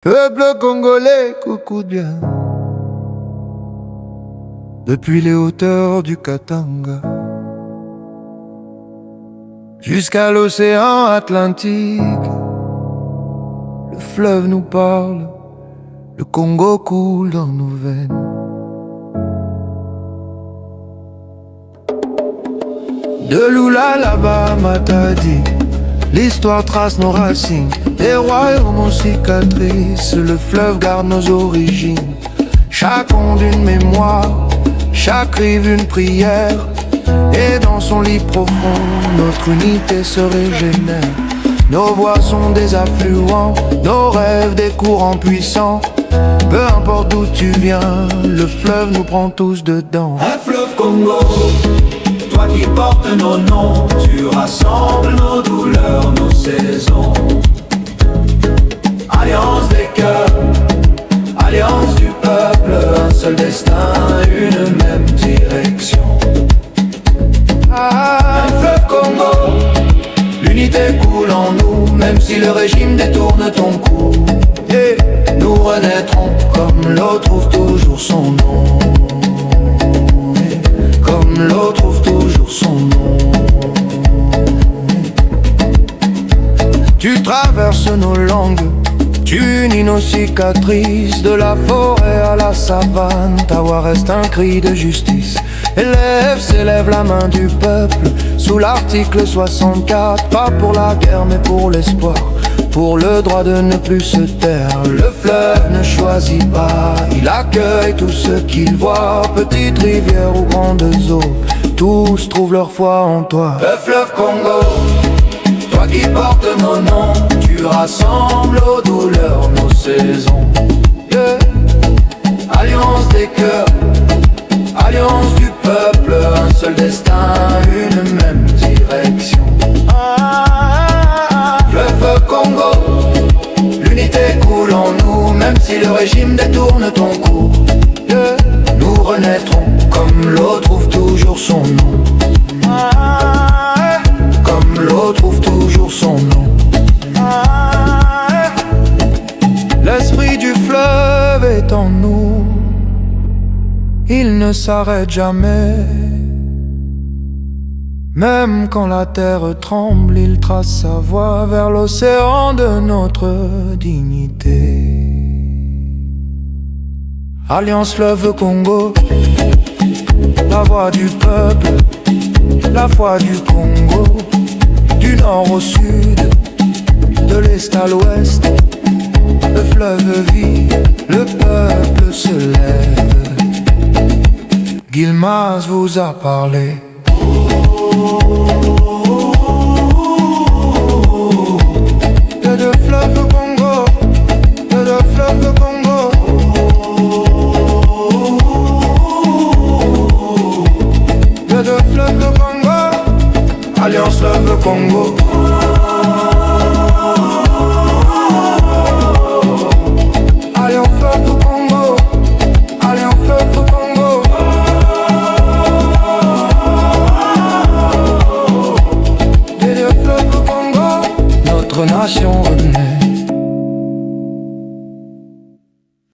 Peuple congolais, coucou bien. Depuis les hauteurs du Katanga jusqu'à l'océan Atlantique, le fleuve nous parle, le Congo coule dans nos veines. De l'Oula Matadi, l'histoire trace nos racines. Des royaumes en cicatrices, le fleuve garde nos origines. Chaque onde une mémoire, chaque rive une prière. Et dans son lit profond, notre unité se régénère. Nos voix sont des affluents, nos rêves des courants puissants. Peu importe d'où tu viens, le fleuve nous prend tous dedans. Un fleuve Congo, toi qui portes nos noms, tu rassembles nos douleurs, nos saisons. Alliance des cœurs, alliance du peuple, un seul destin, une même direction. Un fleuve Congo, l'unité coule en nous, même si le régime détourne ton cou. Nous renaîtrons comme l'eau trouve toujours son nom. Comme l'eau trouve toujours son nom. Tu traverses nos langues, tu unis nos cicatrices. De la forêt à la savane, ta voix reste un cri de justice. S'élève la main du peuple, sous l'article 64. Pas pour la guerre mais pour l'espoir, pour le droit de ne plus se taire. Le fleuve ne choisit pas, il accueille tous ceux qu'il voit. Petite rivière ou grandes eaux, tous trouvent leur foi en toi. Le fleuve Congo, toi qui portes nos noms, tu rassembles aux douleurs nos saisons. Alliance des cœurs, alliance du peuple, un seul destin, une même direction. Fleuve Congo, l'unité coule en nous, même si le régime détourne ton cours. Nous renaîtrons comme l'eau trouve toujours son nom. Comme l'eau trouve toujours son nom. L'esprit du fleuve est en nous, il ne s'arrête jamais. Même quand la terre tremble, il trace sa voie vers l'océan de notre dignité. Alliance fleuve Congo, la voix du peuple, la foi du Congo. Du nord au sud, de l'est à l'ouest, le fleuve vit, le peuple se lève. Guilmaz vous a parlé. De fleuve Congo, de fleuve Congo. De fleuve Congo, alliance fleuve Congo. Alliance fleuve Congo, alliance fleuve Congo. De fleuve Congo, notre nation